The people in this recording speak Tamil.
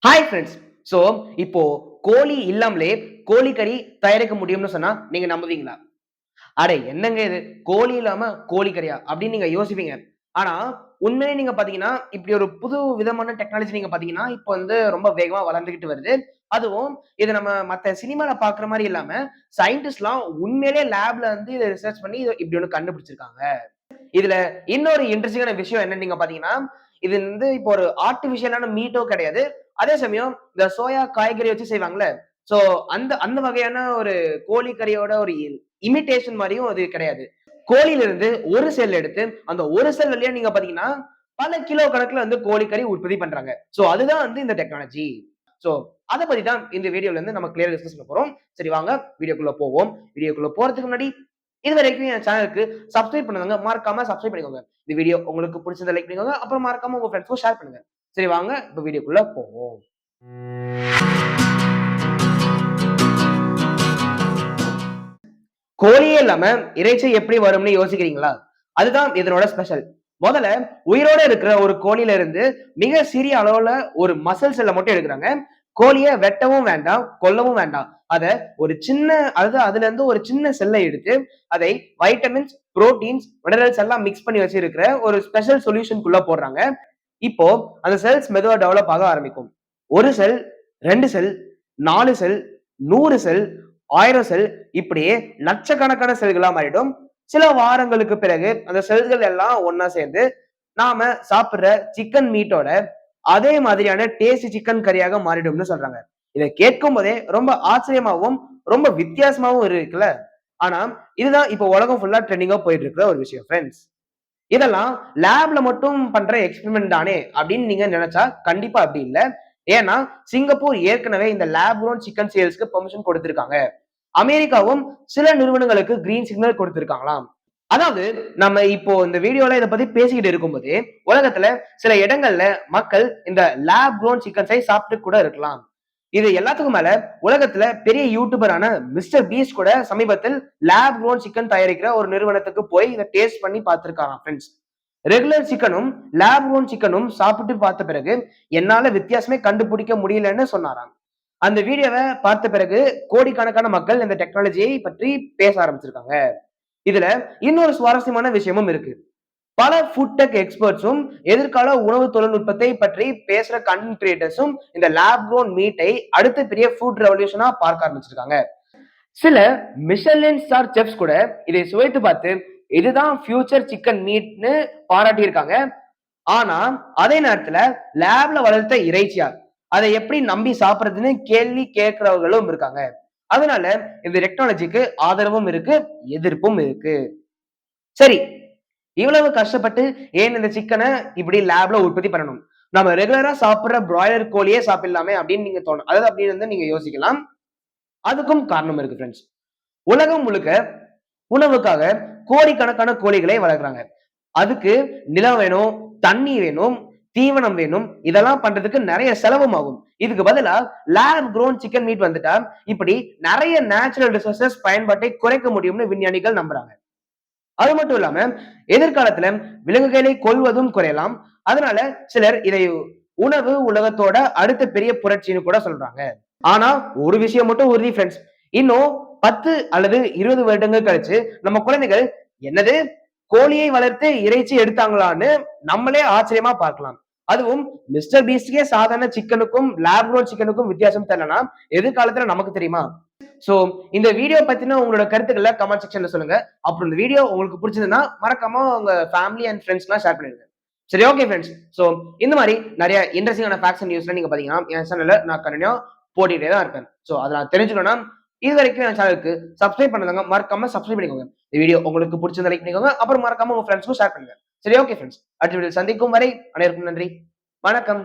Hi friends. ஸோ இப்போ கோழி இல்லாமலே கோழிக்கறி தயாரிக்க முடியும்னு சொன்னா நீங்க நம்புவீங்களா? அட என்னங்க இது? கோழி இல்லாம கோழிக்கறியா? அப்படின்னு நீங்க யோசிப்பீங்க. ஆனா உண்மையிலே நீங்க பார்த்தீங்கன்னா, இப்படி ஒரு புது விதமான டெக்னாலஜி நீங்க பார்த்தீங்கன்னா, இப்ப வந்து ரொம்ப வேகமா வளர்ந்துகிட்டு வருது. அதுவும் இது நம்ம மத்த சினிமால பார்க்குற மாரி இல்லாம, சயின்டிஸ்ட்லாம் உண்மையிலேயே லேப்ல வந்து இத ரிசர்ச் பண்ணி இப்படி ஒண்ணு கண்டுபிடிச்சிருக்காங்க. இதுல இன்னொரு இன்ட்ரஸ்டிங்கான விஷயம் என்னன்னு நீங்க பாத்தீங்கன்னா, இது வந்து இப்போ ஒரு ஆர்டிபிஷியலான மீட்டோ கிடையாது. அதே சமயம் இந்த சோயா காய்கறி வச்சு செய்வாங்கல்ல. சோ அந்த அந்த வகையான ஒரு கோழி கறியோட ஒரு இமிட்டேஷன் மாரியும் அது கிடையாது. கோழியிலிருந்து ஒரு செல் எடுத்து, அந்த ஒரு செல் வழியா நீங்க பாத்தீங்கன்னா, பல கிலோ கணக்குல வந்து கோழிக்கறி உற்பத்தி பண்றாங்க. சோ அதுதான் வந்து இந்த டெக்னாலஜி. சோ அத பத்தி தான் இந்த வீடியோல இருந்து நம்ம கிளியரா டிஸ்கஸ் பண்ண போறோம். சரி வாங்க வீடியோக்குள்ள போவோம். வீடியோக்குள்ள போறதுக்கு முன்னாடி இதுவரைக்கும் என் சேனலுக்கு சப்ஸ்கிரைப் பண்ணாதவங்க மறக்காம சப்ஸ்கிரைப் பண்ணிக்கோங்க. இந்த வீடியோ உங்களுக்கு பிடிச்சிருந்தா லைக் பண்ணிக்கோங்க. அப்புறம் மறக்காம உங்க ஃபிரெண்ட்ஸ்க்கும் ஷேர் பண்ணுங்க. சரி வாங்க இப்ப வீடியோக்குள்ள போவோம். கோழியே இல்லாம இறைச்சி எப்படி வரும்னு யோசிக்கிறீங்களா? அதுதான் இதனோட ஸ்பெஷல். முதல்ல உயிரோட இருக்கிற ஒரு கோழியில இருந்து மிக சிறிய அளவுல ஒரு மசில் செல்ல மட்டும் எடுக்குறாங்க. கோழிய வெட்டவும் வேண்டாம், கொல்லவும் வேண்டாம். அத ஒரு சின்ன அதாவது அதுல இருந்து ஒரு சின்ன செல்ல எடுத்து அதை வைட்டமின்ஸ், புரோட்டீன்ஸ், மினரல்ஸ் எல்லாம் மிக்ஸ் பண்ணி வச்சிருக்கிற ஒரு ஸ்பெஷல் சொல்யூஷன்க்குள்ள போடுறாங்க. இப்போ அந்த செல்ஸ் மெதுவா டெவலப் ஆக ஆரம்பிக்கும். 1 செல், 2 செல், 4 செல், 100 செல், 1000 செல் இப்படியே லட்சக்கணக்கான செல்களா மாறிடும். சில வாரங்களுக்கு பிறகு அந்த செல்கள் எல்லாம் ஒண்ணா சேர்ந்து நாம சாப்பிடுற சிக்கன் மீட்டோட அதே மாதிரியான டேஸ்டி சிக்கன் கறியாக மாறிடும்னு சொல்றாங்க. இத கேட்கும் போதே ரொம்ப ஆச்சரியமாவும், ரொம்ப வித்தியாசமாவும் இருக்குல்ல. ஆனா இதுதான் இப்போ உலகம் ஃபுல்லா ட்ரெண்டிங்கா போயிட்டு இருக்கிற ஒரு விஷயம் ஃபிரெண்ட்ஸ். இதெல்லாம் லேப்ல மட்டும் பண்ற எக்ஸ்பெரிமெண்ட் தானே அப்படின்னு நீங்க நினைச்சா கண்டிப்பா அப்படி இல்ல. ஏன்னா சிங்கப்பூர் ஏற்கனவே இந்த லேப் குரோன் சிக்கன் சேல்ஸ்க்கு பெர்மிஷன் கொடுத்திருக்காங்க. அமெரிக்காவும் சில நிறுவனங்களுக்கு கிரீன் சிக்னல் கொடுத்திருக்காங்களாம். அதாவது நம்ம இப்போ இந்த வீடியோல இத பத்தி பேசிக்கிட்டு இருக்கும்போது உலகத்துல சில இடங்கள்ல மக்கள் இந்த லேப் குரோன் சிக்கன்ஸை சாப்பிட்டு கூட இருக்கலாம். இது எல்லாத்துக்கும் மேல உலகத்துல பெரிய யூடியூபரான மிஸ்டர் பீஸ்ட் கூட சமீபத்தில் லேப் குரோன் சிக்கன் தயாரிக்கிற ஒரு நிறுவனத்துக்கு போய் இதை டேஸ்ட் பண்ணி பார்த்திருக்காங்க ஃப்ரெண்ட்ஸ். ரெகுலர் சிக்கனும் லேப் குரோன் சிக்கனும் சாப்பிட்டு பார்த்த பிறகு என்னால வித்தியாசமே கண்டுபிடிக்க முடியலன்னு சொன்னாராம். அந்த வீடியோவை பார்த்த பிறகு கோடிக்கணக்கான மக்கள் இந்த டெக்னாலஜியை பற்றி பேச ஆரம்பிச்சிருக்காங்க. இதுல இன்னொரு சுவாரஸ்யமான விஷயமும் இருக்கு. பல ஃபுட் டெக் எக்ஸ்பர்ட்ஸும் எதிர்கால உணவு தொழில்நுட்பத்தை பற்றி பேசுற கண்டென்ட் கிரியேட்டர்ஸும் இந்த லேப் க்ரோன் மீட்டை அடுத்த பெரிய ஃபுட் ரெவல்யூஷனா பார்க்க ஆரம்பிச்சிருக்காங்க. சில மிஷலின் ஸ்டார் செஃப்ஸ் கூட இதை சுவைத்து பார்த்து இதுதான் ஃபியூச்சர் சிக்கன் மீட்னு பாராட்டி இருக்காங்க. ஆனா அதே நேரத்துல லேப்ல வளர்த்த இறைச்சியா அதை எப்படி நம்பி சாப்பிடுறதுன்னு கேள்வி கேட்கிறவர்களும் இருக்காங்க. அதனால இந்த டெக்னாலஜிக்கு ஆதரவும் இருக்கு, எதிர்ப்பும் இருக்கு. சரி, இவ்வளவு கஷ்டப்பட்டு ஏன் இந்த சிக்கனை இப்படி லேப்ல உற்பத்தி பண்ணணும்? நம்ம ரெகுலரா சாப்பிடுற பிராய்லர் கோழியே சாப்பிடலாமே அப்படின்னு நீங்க தோணும். அதாவது அப்படின்னு வந்து நீங்க யோசிக்கலாம். அதுக்கும் காரணம் இருக்கு ஃப்ரெண்ட்ஸ். உலகம் முழுக்க உணவுக்காக கோடிக்கணக்கான கோழிகளை வளர்க்குறாங்க. அதுக்கு நிலம் வேணும், தண்ணி வேணும், தீவனம் வேணும். இதெல்லாம் பண்றதுக்கு நிறைய செலவும் ஆகும். இதுக்கு பதிலா லேப் குரோன் சிக்கன் மீட் வந்துட்டா இப்படி நிறைய நேச்சுரல் ரிசோர்சஸ் பயன்பாட்டை குறைக்க முடியும்னு விஞ்ஞானிகள் நம்புறாங்க. அது மட்டும் இல்லாம எதிர்காலத்துல விலங்குகளை கொல்வதும் குறையலாம். அதனால சிலர் இதை உணவு உலகத்தோட அடுத்த பெரிய புரட்சின்னு கூட சொல்றாங்க. ஆனா ஒரு விஷயம் மட்டும் உறுதி ஃப்ரெண்ட்ஸ். இன்னும் 10 அல்லது 20 வருடங்கள் கழிச்சு நம்ம குழந்தைகள் என்னது கோழியை வளர்த்து இறைச்சி எடுத்தாங்களான்னு நம்மளே ஆச்சரியமா பார்க்கலாம். அதுவும் மிஸ்டர் பீஸ்ட்கே சாதாரண சிக்கனுக்கும் லேப் குரோன் சிக்கனுக்கும் வித்தியாசம் தெரியலனா எதிர்காலத்துல நமக்கு தெரியுமா? சோ இந்த வீடியோ பத்தின உங்களோட கருத்துக்களை கமெண்ட் செக்ஷன்ல சொல்லுங்க. அப்புறம் இந்த வீடியோ உங்களுக்கு பிடிச்சதுன்னா மறக்காம உங்க ஃபேமிலி அண்ட் ஃப்ரெண்ட்ஸ்லாம் ஷேர் பண்ணிடுங்க. சரி ஓகே ஃப்ரெண்ட்ஸ். சோ இந்த மாதிரி நிறைய இன்ட்ரெஸ்டிங்கான ஃபேக்ட்ஸ் அண்ட் நியூஸ்லாம் நீங்க பாத்தீங்கன்னா என் சேனல்ல நான் கண்டினியூ போட்டுட்டே தான் இருப்பேன். சோ அதை நான் தெரிஞ்சுக்கணும்னா இது வரைக்கும் என் சேனலுக்கு சப்ஸ்கிரைப் பண்ணாதவங்க மறக்காம சப்ஸ்கிரைப் பண்ணிக்கோங்க. இந்த வீடியோ உங்களுக்கு பிடிச்சிருந்தா லைக் பண்ணிக்கோங்க. அப்புறம் மறக்காம உங்க ஃப்ரெண்ட்ஸ்க்கும் ஷேர் பண்ணுங்க. சரி ஓகே ஃப்ரெண்ட்ஸ். அடுத்த வீடியோ சந்திக்கும் வரை அனைவருக்கும் நன்றி. வணக்கம்.